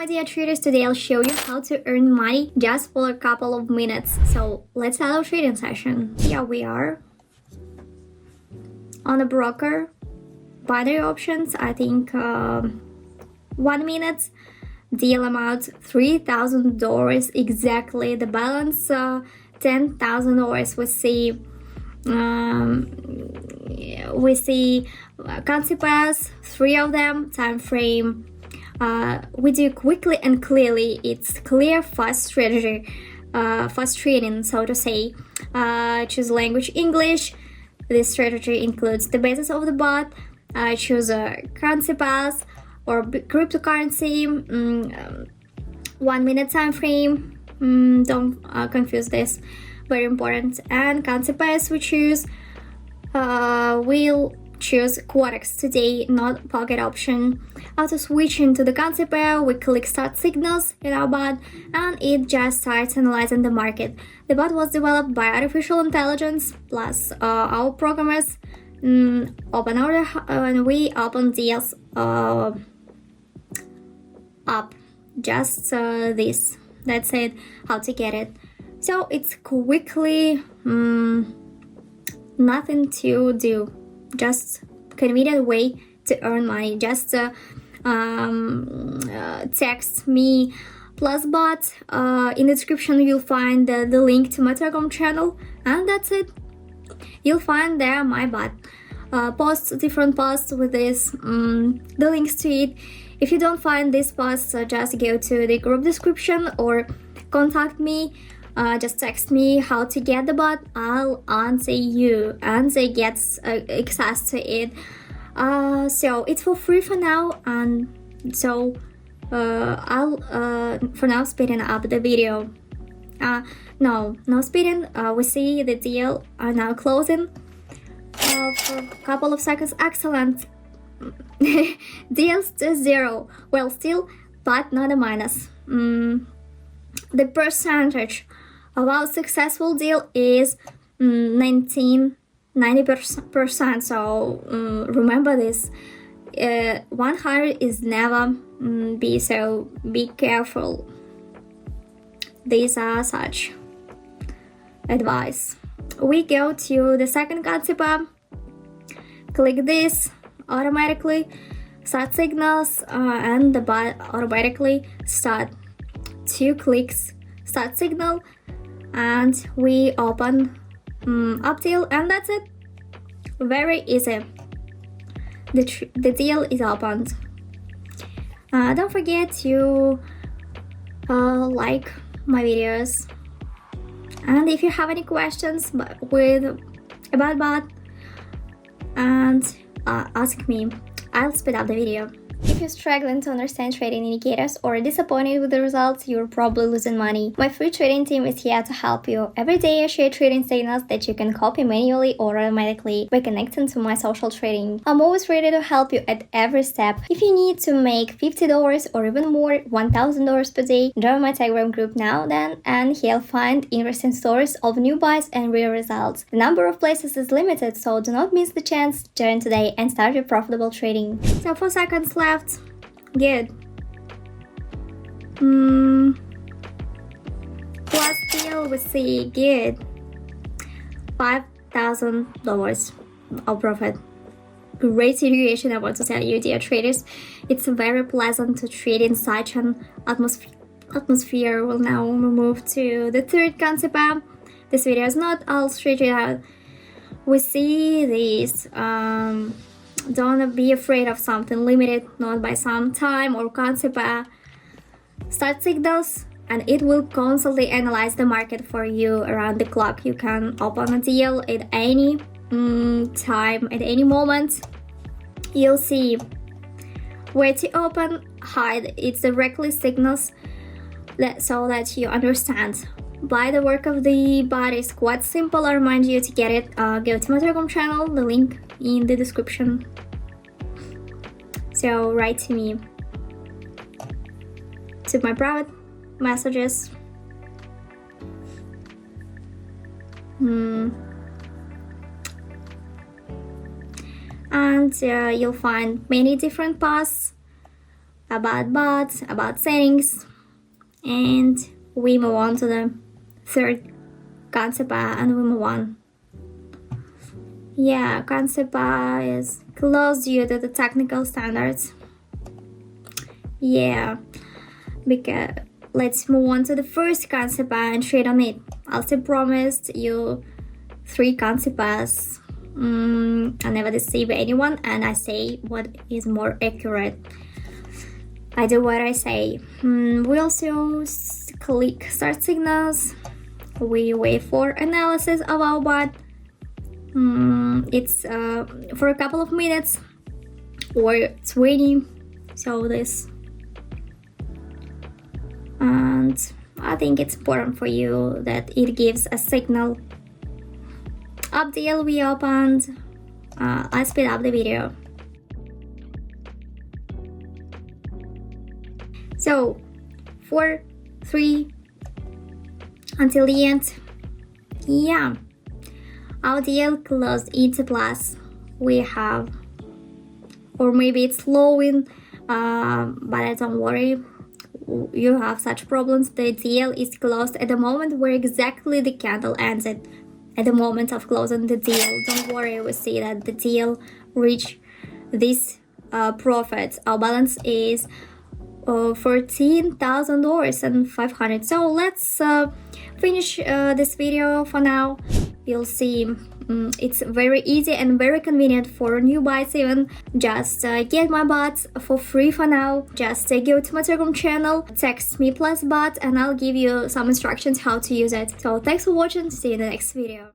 my dear traders, today I'll show you how to earn money just for a couple of minutes. So let's start our trading session. Here we are on a broker, binary options. I think 1 minute, deal amount $3,000 exactly. The balance $10,000. We see currency pairs, 3 of them, time frame. We do quickly and clearly. It's clear, fast strategy, fast trading, so to say. Choose language English. This strategy includes the basis of the bot. Choose a currency pairs or cryptocurrency. 1 minute time frame. Don't confuse this. Very important. And currency pairs we choose. We'll choose Quotex today, not pocket option. After switching to the currency pair, we click start signals in our bot and it just starts analyzing the market. The bot was developed by artificial intelligence plus our programmers. Open order and we open deals up. Just this. That's it. How to get it. So it's quickly nothing to do. Just convenient way to earn money. Just text me plus bot. In the description you'll find the link to my Telegram channel, and that's it. You'll find there my bot. Different posts with this, the links to it. If you don't find this post, just go to the group description or contact me. Just text me how to get the bot. I'll answer you and they get access to it. So it's for free for now, and so I'll for now speeding up the video. No speeding. We see the deal are now closing for a couple of seconds. Excellent. Deals to 0. Well, still, but not a minus. The percentage of our successful deal is 90%. So remember this. 100 is never be, so be careful. These are such advice. We go to the second currency pair. Click this automatically. Start signals and the bot automatically start. 2 clicks, start signal, and we open up deal, and that's it. Very easy. The deal is opened. Don't forget to like my videos, and if you have any questions about bot, and ask me. I'll speed up the video. If you're struggling to understand trading indicators or disappointed with the results, you're probably losing money. My free trading team is here to help you. Every day I share trading signals that you can copy manually or automatically by connecting to my social trading. I'm always ready to help you at every step. If you need to make $50 or even more, $1,000 per day, join my Telegram group now then, and you'll find interesting stories of new buys and real results. The number of places is limited, so do not miss the chance. Join today and start your profitable trading. So 4 seconds left. Good. Plus deal we see good. $5,000 of profit. Great situation, I want to tell you, dear traders. It's very pleasant to trade in such an atmosphere. We'll now move to the third currency pair. This video is not all straight out. We see this. Don't be afraid of something limited, not by some time or concept. Start signals and it will constantly analyze the market for you around the clock. You can open a deal at any time, at any moment. You'll see where to open, hide. It's directly signals so that you understand. By the work of the bot is quite simple. I remind you to get it. Go to my Telegram channel, the link in the description. So write to me, to my private messages. And you'll find many different posts about bots, about settings, and we move on to the third concept and we move on. Yeah, concept is close due to the technical standards. Yeah, because let's move on to the first concept and trade on it. I also promised you 3 concepts. I never deceive anyone, and I say what is more accurate. I do what I say. We also click start signals. We wait for analysis of our bot. It's for a couple of minutes or it's waiting. So this, and I think it's important for you that it gives a signal. Up deal we opened. I speed up the video. So 4, 3 until the end. Yeah, our deal closed it plus. We have, or maybe it's slowing, but don't worry. You have such problems. The deal is closed at the moment where exactly the candle ended. At the moment of closing the deal, don't worry, we see that the deal reached this profit. Our balance is $14,500. So let's finish this video for now. You'll see it's very easy and very convenient for new buys even. Just get my bots for free for now. Just go to my Telegram channel, text me plus bot, and I'll give you some instructions how to use it. So thanks for watching, see you in the next video.